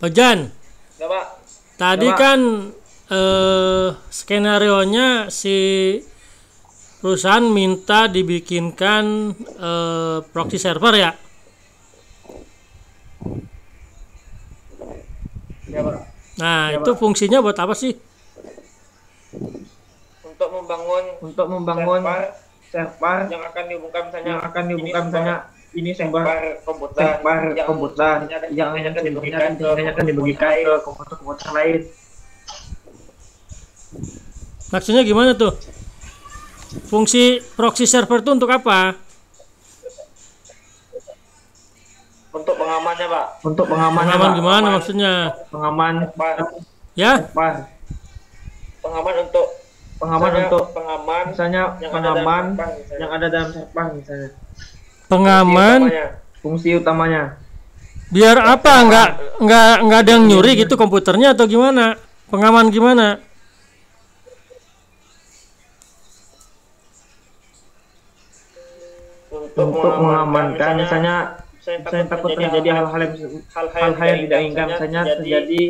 Ojan, Ya, Pak. tadi Ya, Pak. kan skenarionya si perusahaan minta dibikinkan proxy server ya. Ya, Pak. Nah, Ya, itu Pak. fungsinya buat apa sih? Untuk membangun server yang akan dihubungkan misalnya ini sumber komputer komputer yang diberikan akan dibagikan ke komputer lain. Maksudnya gimana tuh? Fungsi proxy server itu untuk apa? untuk pengamannya, Pak. Untuk pengamannya, Pengaman Pak. gimana maksudnya? Pengaman Ya? server. Pengaman untuk pengaman Misalnya yang pengaman ada dalam server, yang ada dalam server misalnya. Pengaman Fungsi utamanya. biar apa? Nggak ada yang nyuri gitu komputernya atau gimana? Pengaman gimana? Untuk mengamankan misalnya saya takut terjadi hal-hal yang tidak inginkan, misalnya terjadi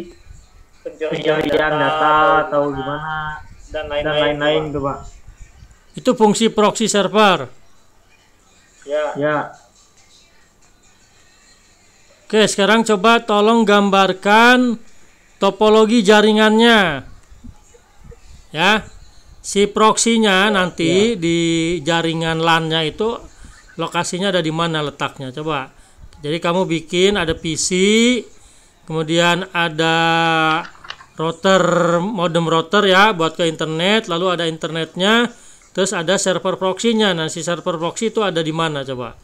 pencurian data atau gimana dan dan lain-lain gitu, Pak. Itu fungsi proxy server. Ya, Ya, Oke, sekarang coba tolong gambarkan topologi jaringannya. Ya. Si proxy-nya nanti di jaringan LAN-nya itu lokasinya ada di mana letaknya? Coba. Jadi kamu bikin ada PC, kemudian ada modem router ya buat ke internet, lalu ada internetnya, terus ada server proxy-nya. Nah, si server proxy itu ada di mana coba?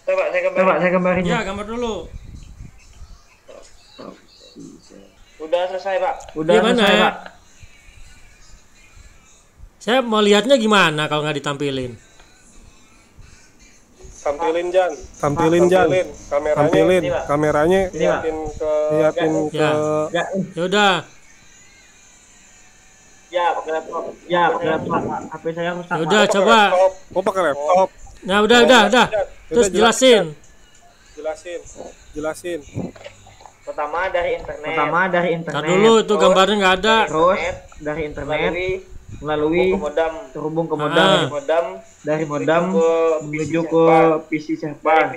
coba saya coba gambarin. saya gambarin. Ya, gambar dulu. Udah selesai, Pak. Udah Gimana selesai, ya? Pak. Saya mau lihatnya gimana kalau nggak ditampilin? Tampilin Jan, kameranya Ini, Pak. liatin ke Ya. Ya, Ya udah. Ya, pakai laptop. ya, Pak. HP saya rusak. Ya Pak. udah coba. pakai laptop. Nah, udah. Terus Udah, jelasin. Jelasin. Pertama dari internet. Tar dulu itu gambarnya nggak ada. Terus dari internet melalui terhubung ke modem, dari modem menuju ke PC server.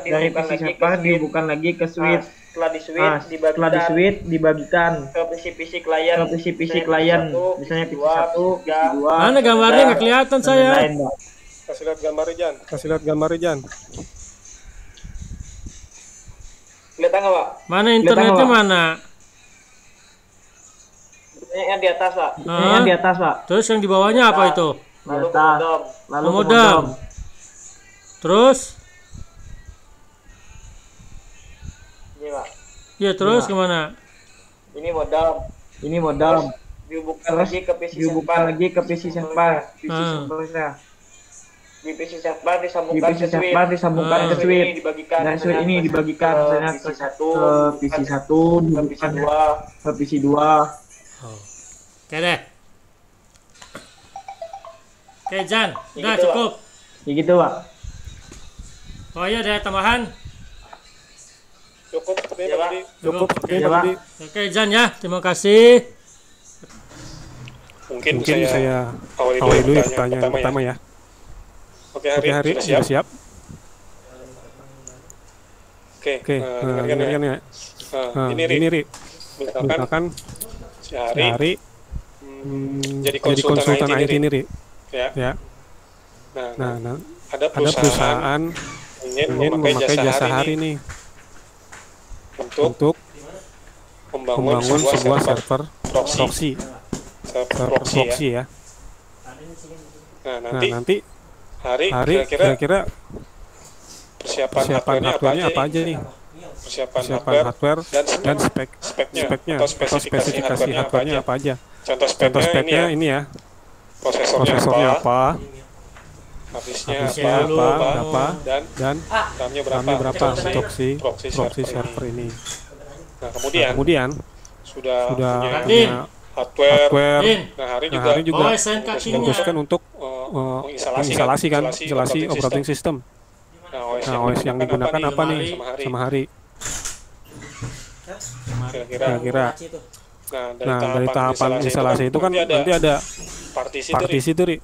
Dari PC server dihubungkan lagi ke switch. Setelah di switch Setelah di switch dibagikan ke PC klien. ke PC klien, misalnya PC 1, PC 2. Mana gambarnya nggak kelihatan saya. Lain, Pak. Kasih lihat gambarnya Jan. Kelihatan nggak, Pak? Mana internetnya Pak. mana? Yang di atas, Pak. Ini yang di atas, Pak. Terus yang di bawahnya apa itu? Di Lalu atas. modem. Lalu ke Modem. modem. Terus? Ini, Pak. Ya terus Iya. gimana? Ini modem. Ini modem. Dihubungkan Terus lagi ke PC dihubungkan server. lagi ke PC server. Ah. Di PC server Di disambungkan PC ke switch. server disambungkan ke switch. Ini dibagikan. Dan switch ini dibagikan misalnya ke PC 1, ke PC 2. ke PC 2. Oke deh. Oke Jan, udah gitu, cukup. Ya gitu, Pak. Oh iya ada tambahan. Cukup seperti Ya, Pak. tadi. Oke. Ya, Pak. Oke Jan ya, terima kasih. Mungkin saya awali dulu pertanyaan pertama ya. Oke, Hari sudah siap? Oke, dengarkan ya. Ini Ri. Misalkan si Hari jadi konsultan IT ini, Ri. Ya. Nah, ada perusahaan ingin memakai jasa Hari nih untuk membangun sebuah server proxy ya. Nah, nanti Hari kira-kira persiapan hardware-nya apa aja nih? Persiapan hardware dan speknya atau spesifikasi hardware-nya apa aja? Contoh speknya ini ya. Prosesornya apa? Harddisknya berapa? Dan RAM-nya berapa untuk si proxy server ini? Nah, kemudian sudah punya hardware. Din. Nah, Hari juga SNK-nya. memutuskan untuk menginstalasi kan, instalasi operating system. Nah, OS yang digunakan apa nih sama hari? Kira-kira. Nah, dari tahapan instalasi itu kan nanti ada partisi itu, Ri.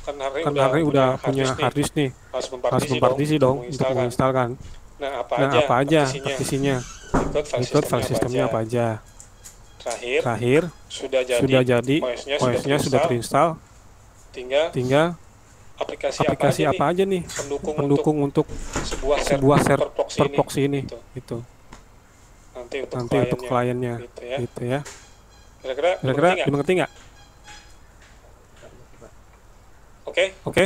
Kan hari udah punya hard disk nih, harus mempartisi dong untuk menginstalkan. Nah, apa aja partisinya? Ikut file sistemnya apa aja? Terakhir sudah jadi, OS-nya sudah terinstall, tinggal aplikasi apa aja nih pendukung untuk sebuah server proxy ini gitu. Nanti untuk kliennya gitu ya. Kira-kira dimengerti nggak? Oke.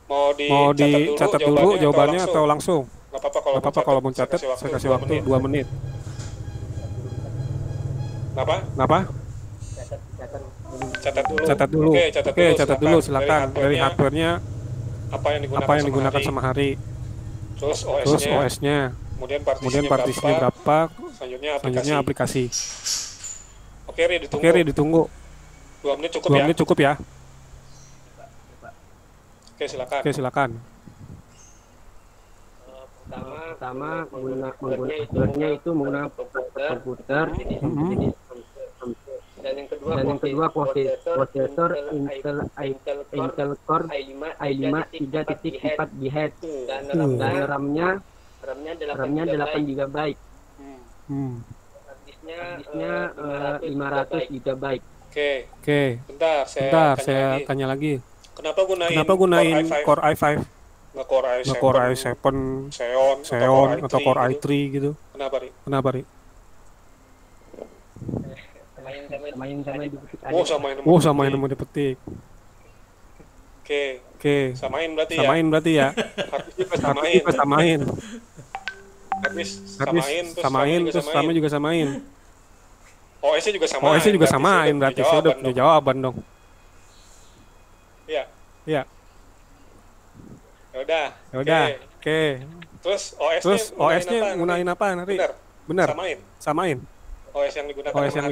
Mau dicatat dulu jawabannya atau langsung? Nggak apa-apa kalau mau catat, saya kasih waktu 2 menit. Kenapa? Catat dulu. Oke, catat dulu silakan. Dari hardware-nya apa yang digunakan sama hari. Terus OS-nya. Kemudian partisinya berapa? Selanjutnya aplikasi. Oke, Ri, ditunggu. 2 menit cukup ya. Oke, silakan. Pertama menggunakannya itu menggunakan komputer. Dan yang kedua prosesor Intel Core i5 3.4 GHz dan RAM-nya 8 GB. Disknya 500 GB. Oke. Bentar, saya tanya lagi. Kenapa gunain Core i5? Nggak Core i7, Xeon atau Core i3 gitu? Kenapa, Ri? Samain sama dipetik. Oke. Samain berarti ya. Harusnya samain. Terus sama juga samain. OS-nya juga samain berarti saya udah punya jawaban dong. Iya. Ya udah. Oke. Terus OS-nya gunain apa nanti? Benar. Samain. OS yang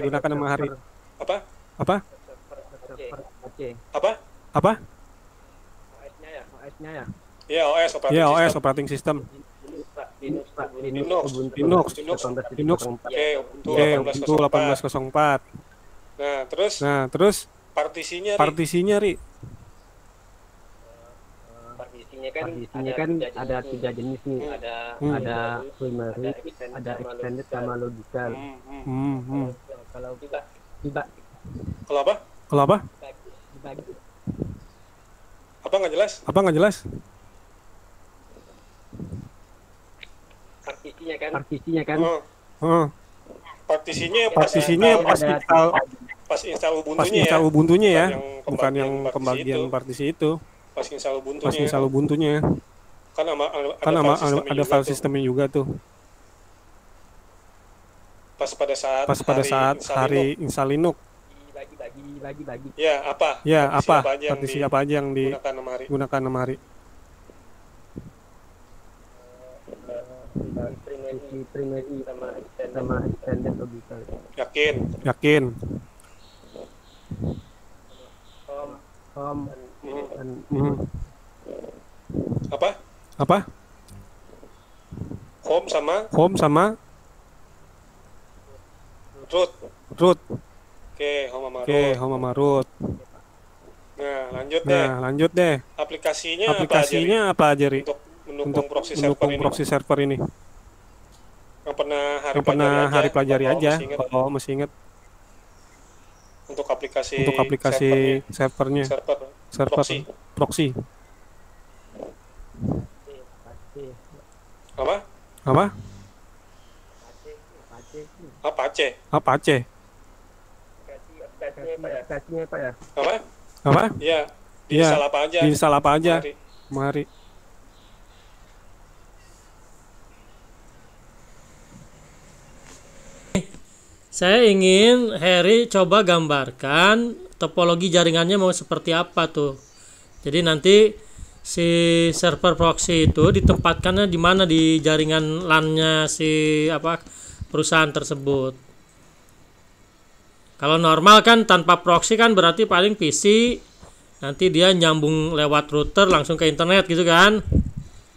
digunakan sama hari. Apa? OS-nya ya. Iya, OS operating system. Linux. Oke, itu 1804. Nah, terus partisinya, Ri. Partisinya kan ada 3 jenis nih. Ada primary, ada extended sama logical. Kalau apa? Apa nggak jelas? Partisinya kan. Partisinya pas install Ubuntu-nya ya. Bukan yang pembagian partisi itu. Pas install Ubuntu-nya. Kan ada file sistemnya juga tuh. Pas pada saat hari install Linux. Bagi. Ya, apa? Partisi apa aja yang digunakan sama hari? Primary sama extended logical. Yakin. Apa? Home sama root. Oke, home sama root. Nah, lanjut deh. Aplikasinya apa aja, Ri? Untuk mendukung proxy server ini. Yang pernah hari pelajari aja. Kalau masih ingat. Untuk aplikasi servernya. Server proxy. Apa? Apache. Aplikasinya apa ya? Apa? Iya. Diinstal apa aja? Mari. Saya ingin Heri coba gambarkan topologi jaringannya mau seperti apa tuh. Jadi nanti si server proxy itu ditempatkannya di mana di jaringan LAN-nya si perusahaan tersebut. Kalau normal kan tanpa proxy kan berarti paling PC nanti dia nyambung lewat router langsung ke internet gitu kan.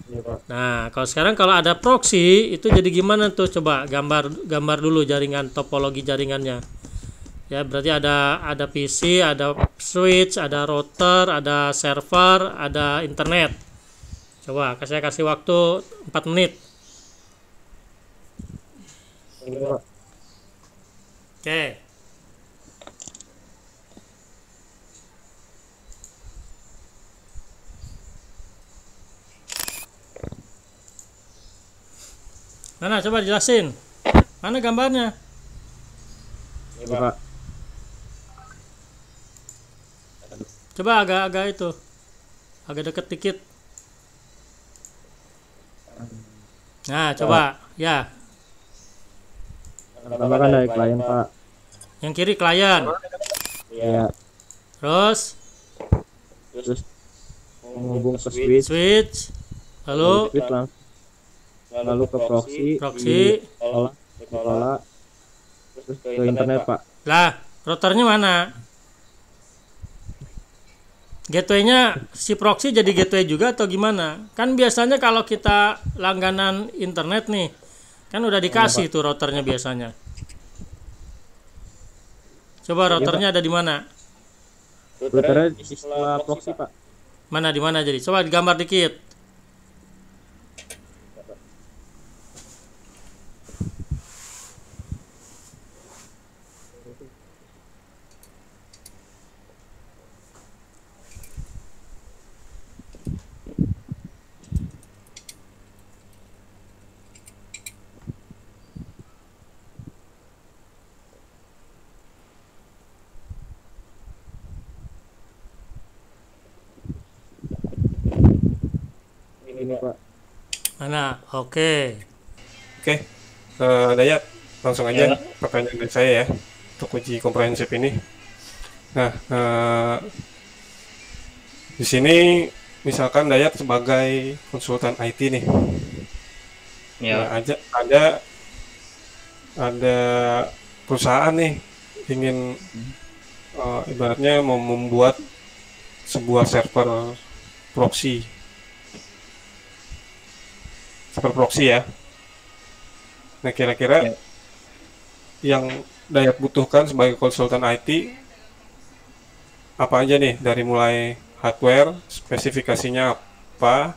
Iya, Pak. Nah, kalau ada proxy itu jadi gimana tuh? Coba gambar dulu jaringan, topologi jaringannya. Ya, berarti ada PC, ada switch, ada router, ada server, ada internet. Coba saya kasih waktu 4 menit. Ini, Pak. Oke. Mana coba dijelasin. Mana gambarnya? Ini, Pak. Coba agak itu. Agak deket dikit. Nah, coba. Ya. Pertama kan dari klien, Pak. Yang kiri klien. Ya. Terus Terus menghubung ke switch, switch. Lalu lalu ke proxy, proxy. dikelola, terus ke internet, Pak. Lah, routernya mana? Gateway-nya si proxy jadi gateway juga atau gimana? Kan biasanya kalau kita langganan internet nih, kan udah dikasih tuh routernya biasanya. Coba routernya ada di mana? Routernya di setelah proxy, Pak. Mana di mana jadi? Coba digambar dikit. Ini, Pak. Mana? Oke. Oke, Dayat, langsung aja pertanyaan dari saya ya untuk uji komprehensif ini. Nah, di sini misalkan Dayat sebagai konsultan IT nih, nah, ada perusahaan nih ingin ibaratnya mau membuat sebuah server proxy ya. Nah, kira-kira yang Dayat butuhkan sebagai konsultan IT apa aja nih, dari mulai hardware, spesifikasinya apa,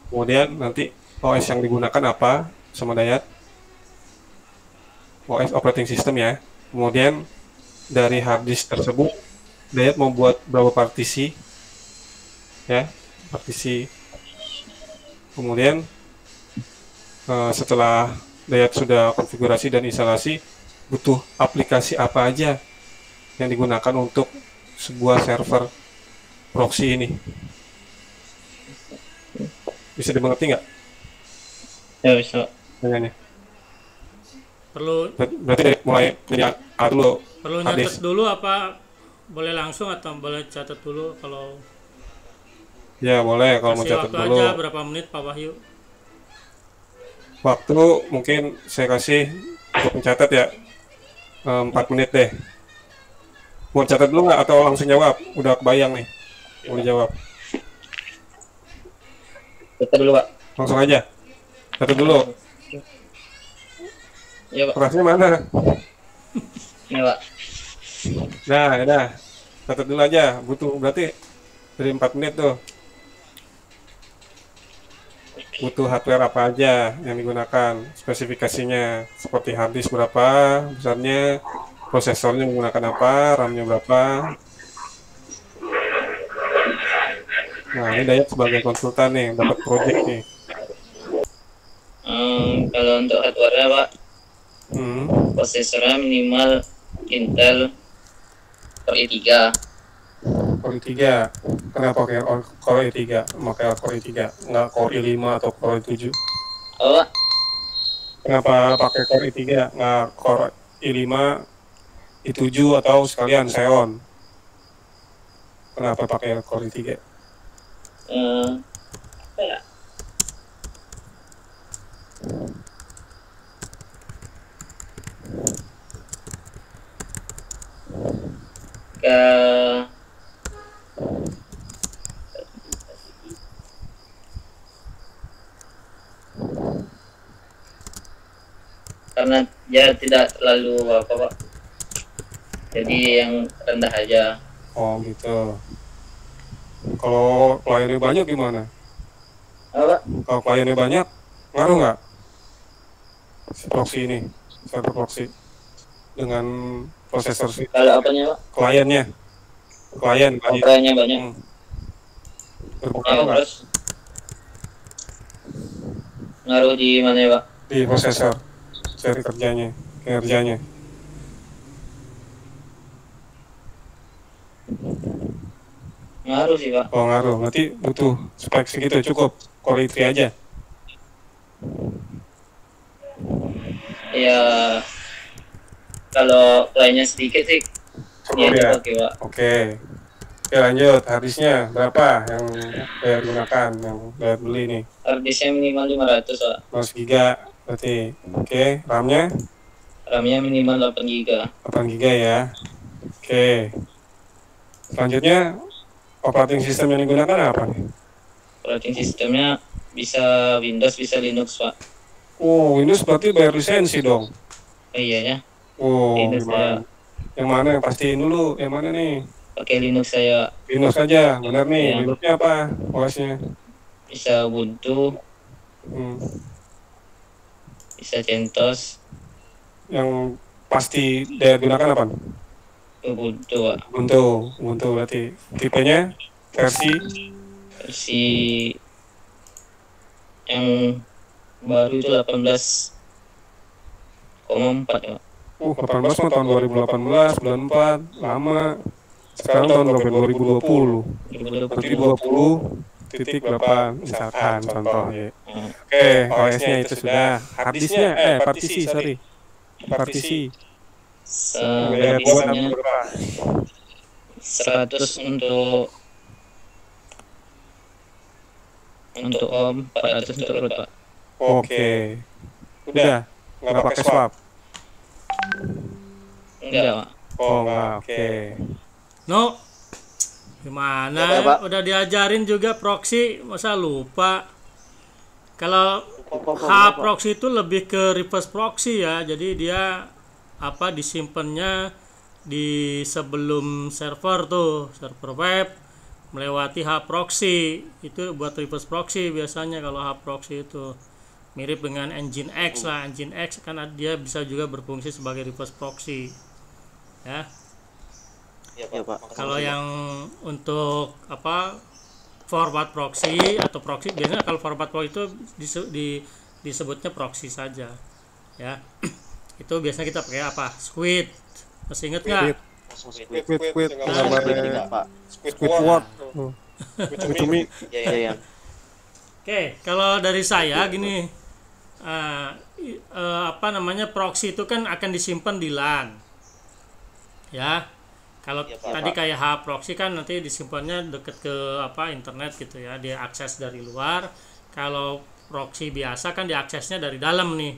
kemudian nanti OS yang digunakan apa sama Dayat, OS operating system ya, kemudian dari hard disk tersebut Dayat mau buat berapa partisi ya, kemudian setelah Dayat sudah konfigurasi dan instalasi, butuh aplikasi apa aja yang digunakan untuk sebuah server proxy ini. Bisa dimengerti nggak? Ya, bisa. Tanyanya. Berarti dari mulai dari A dulu. Perlu nyatet dulu apa boleh langsung atau boleh catat dulu? Kalau ya boleh, kalau mau kasih catat waktu dulu. aja berapa menit Pak Wahyu? Waktu mungkin saya kasih untuk mencatat ya 4 menit deh. Mau catat dulu nggak atau langsung jawab? Udah kebayang nih. Mau dijawab. Catat dulu, Pak. Langsung aja. Catat dulu. Iya, Pak. Kerasnya mana? Ini, Pak. Nah, ya dah. Catat dulu aja. Butuh berarti dari 4 menit tuh. Butuh hardware apa aja yang digunakan, spesifikasinya seperti hard disk berapa besarnya, prosesornya menggunakan apa, RAM-nya berapa. Nah, ini Dayat sebagai konsultan nih, dapat project nih. Kalau untuk hardware, Pak, prosesornya minimal Intel Core i3. Core i3. Kenapa pakai Core i3? Pakai Core i3, nggak Core i5 atau Core i7? Oh, Pak. Kenapa pakai Core i3, nggak Core i5, i7 atau sekalian Xeon? Kenapa pakai Core i3? Apa ya? ketika karena dia tidak terlalu apa Pak, jadi yang rendah aja. Oh gitu. Kalau kliennya banyak gimana? Apa? Kalau kliennya banyak, ngaruh nggak si proxy ini, server proxy dengan prosesor si Kalau apanya Pak? kliennya banyak. Kliennya banyak. Berpengaruh Ya, nggak terus ngaruh di mana ya Pak? di prosesor seri kinerjanya? Ngaruh sih Pak. Oh ngaruh, berarti butuh spek segitu cukup, Core i3 aja. Ya kalau kliennya sedikit sih Cukup ya ya? oke Pak. Oke. Oke lanjut, harddisknya berapa yang bayar gunakan, yang bayar beli nih? Harddisknya minimal 500 Pak. 100 giga berarti. Oke, RAM-nya RAM-nya minimal 8 GB. 8 giga ya. Oke. Selanjutnya operating system yang digunakan apa nih? Operating sistemnya bisa Windows, bisa Linux Pak. Oh, Windows berarti bayar lisensi dong. Iya ya. Oh, Linux gimana? Yang mana? Yang pastiin dulu. Yang mana nih? Pakai Linux saya. Linux aja, benar nih. Ya. Linuxnya apa? OS-nya? Bisa Ubuntu, Hmm. bisa CentOS, Yang pasti daya gunakan apa? Ubuntu Pak. Ubuntu berarti. Tipenya Versi yang baru itu 18,4 ya Pak. 18 mah tahun 2018, 94, lama. Sekarang tahun berapa? 2020. 2020. Berarti 20 titik berapa misalkan contoh ya. Oke, OS-nya itu sudah. Harddisknya, partisi. Bayar buat Harddisknya berapa? 100 untuk OM, 400 untuk root Pak. Oke. Udah, nggak pakai swap. Enggak Pak. Oh, nggak. Oke. No, gimana? Ya, Pak. Udah diajarin juga proxy, masa lupa? Kalau H proxy itu lebih ke reverse proxy ya, jadi dia disimpannya di sebelum server tuh, server web melewati H proxy, itu buat reverse proxy biasanya. Kalau H proxy itu mirip dengan Nginx lah. Nginx kan dia bisa juga berfungsi sebagai reverse proxy ya. Ya Pak. Kalau yang untuk forward proxy atau proxy, biasanya kalau forward proxy itu disebutnya proxy saja ya. Itu biasanya kita pakai apa? Squid. Masih inget nggak? Squid gambarnya Squidward. Cumi. Iya. Oke, kalau dari saya gini, proxy itu kan akan disimpan di LAN ya. Kalau tadi kayak H proxy kan nanti disimpannya deket ke internet gitu ya, dia akses dari luar. Kalau proxy biasa kan diaksesnya dari dalam nih,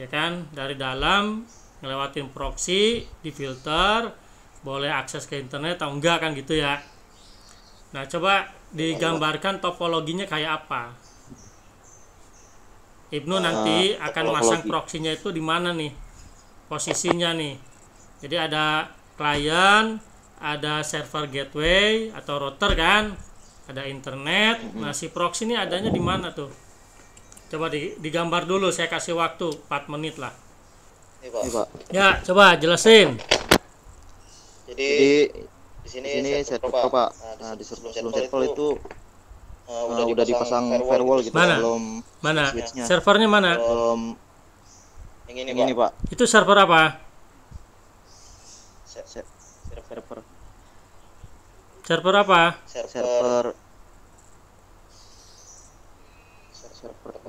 ya kan, dari dalam ngelewatin proxy, difilter, boleh akses ke internet atau enggak kan gitu ya. Nah coba digambarkan topologinya kayak apa. Ibnu nanti akan masang proxy-nya itu di mana nih posisinya nih. Jadi ada klien, ada server gateway atau router kan, ada internet. Nah si proxy ini adanya di mana tuh? Coba digambar dulu, saya kasih waktu 4 menit lah. Ini Pak. Ya coba jelasin. Jadi di sini server Pak. Nah, di sebelum server itu udah dipasang firewall gitu. Mana? Mana? Switch-nya. Servernya mana? Yang ini Pak. Itu server apa? Server apa? Server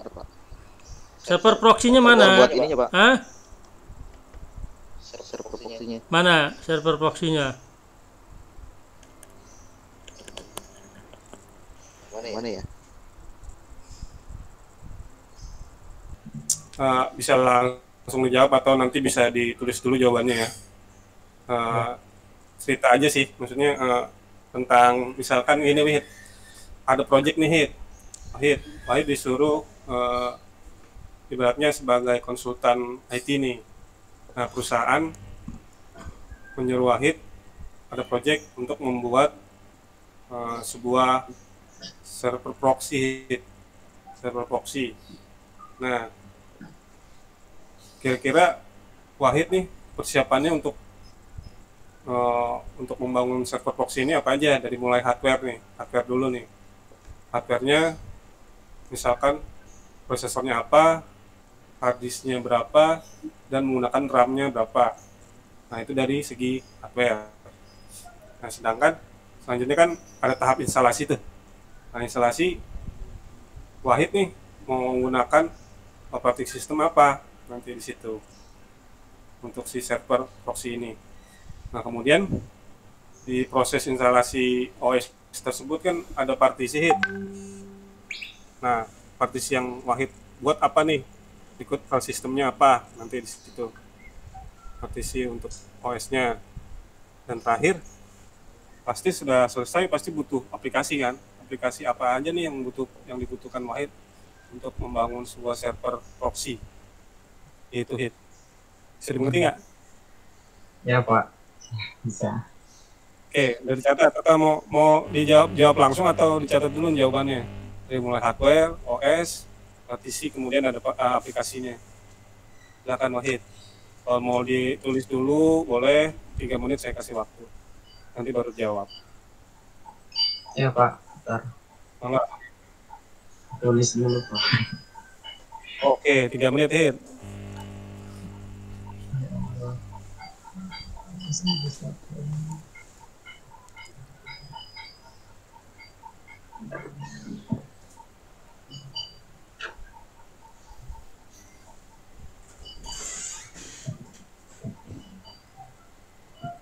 Pak. Server proxy-nya mana? Buat ininya Pak. Hah? Server proxy-nya. Mana server proxy-nya? Mana ya? Bisa langsung dijawab atau nanti bisa ditulis dulu jawabannya ya. cerita aja sih, maksudnya tentang misalkan ini Wahid, ada project nih Wahid disuruh ibaratnya sebagai konsultan IT nih. Nah, perusahaan menyuruh Wahid ada project untuk membuat sebuah server proxy. Nah, kira-kira Wahid nih persiapannya untuk membangun server proxy ini apa aja, dari mulai hardware dulu nih. Hardwarenya misalkan prosesornya apa, hard disknya berapa, dan menggunakan RAM-nya berapa. Nah, itu dari segi hardware. Nah, sedangkan selanjutnya kan ada tahap instalasi tuh. Nah, instalasi Wahid nih mau menggunakan operating system apa nanti di situ untuk si server proxy ini. Nah, kemudian di proses instalasi OS tersebut kan ada partisi hit. Nah, partisi yang Wahid buat apa nih? Ikut file sistemnya apa nanti di situ. Partisi untuk OS-nya. Dan terakhir pasti sudah selesai, pasti butuh aplikasi kan. Aplikasi apa aja nih yang dibutuhkan Wahid untuk membangun sebuah server proxy. Itu hit. Bisa dimengerti nggak? Ya Pak, bisa. Oke, udah dicatat atau mau dijawab langsung atau dicatat dulu jawabannya? Dari mulai hardware, OS, partisi, kemudian ada aplikasinya. Silakan Wahid. Kalau mau ditulis dulu boleh, 3 menit saya kasih waktu. Nanti baru jawab. Ya Pak, bentar. Enggak. Tulis dulu Pak. Oke, 3 menit Hid.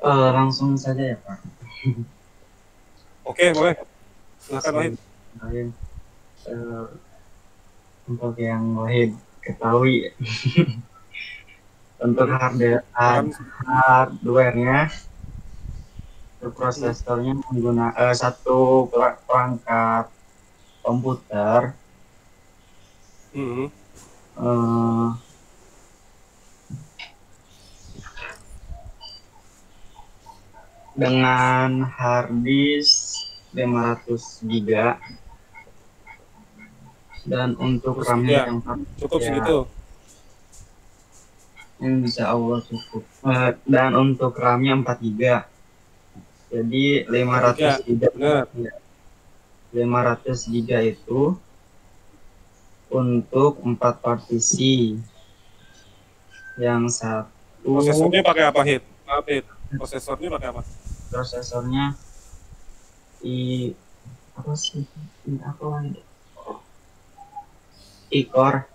Langsung saja ya Pak. Oke, boleh. Silakan Wahid. Untuk yang Wahid ketahui untuk hardware-nya, prosesornya menggunakan satu perangkat komputer dengan harddisk 500 GB dan untuk RAM-nya yang cukup segitu. Insya Allah cukup. Dan untuk RAM-nya 4 GB. Jadi 500 GB. 500 GB itu untuk 4 partisi. Yang satu. Prosesornya pakai apa Hid? Maaf Hid. Prosesornya pakai apa? Prosesornya apa sih? Apa lagi? I-Core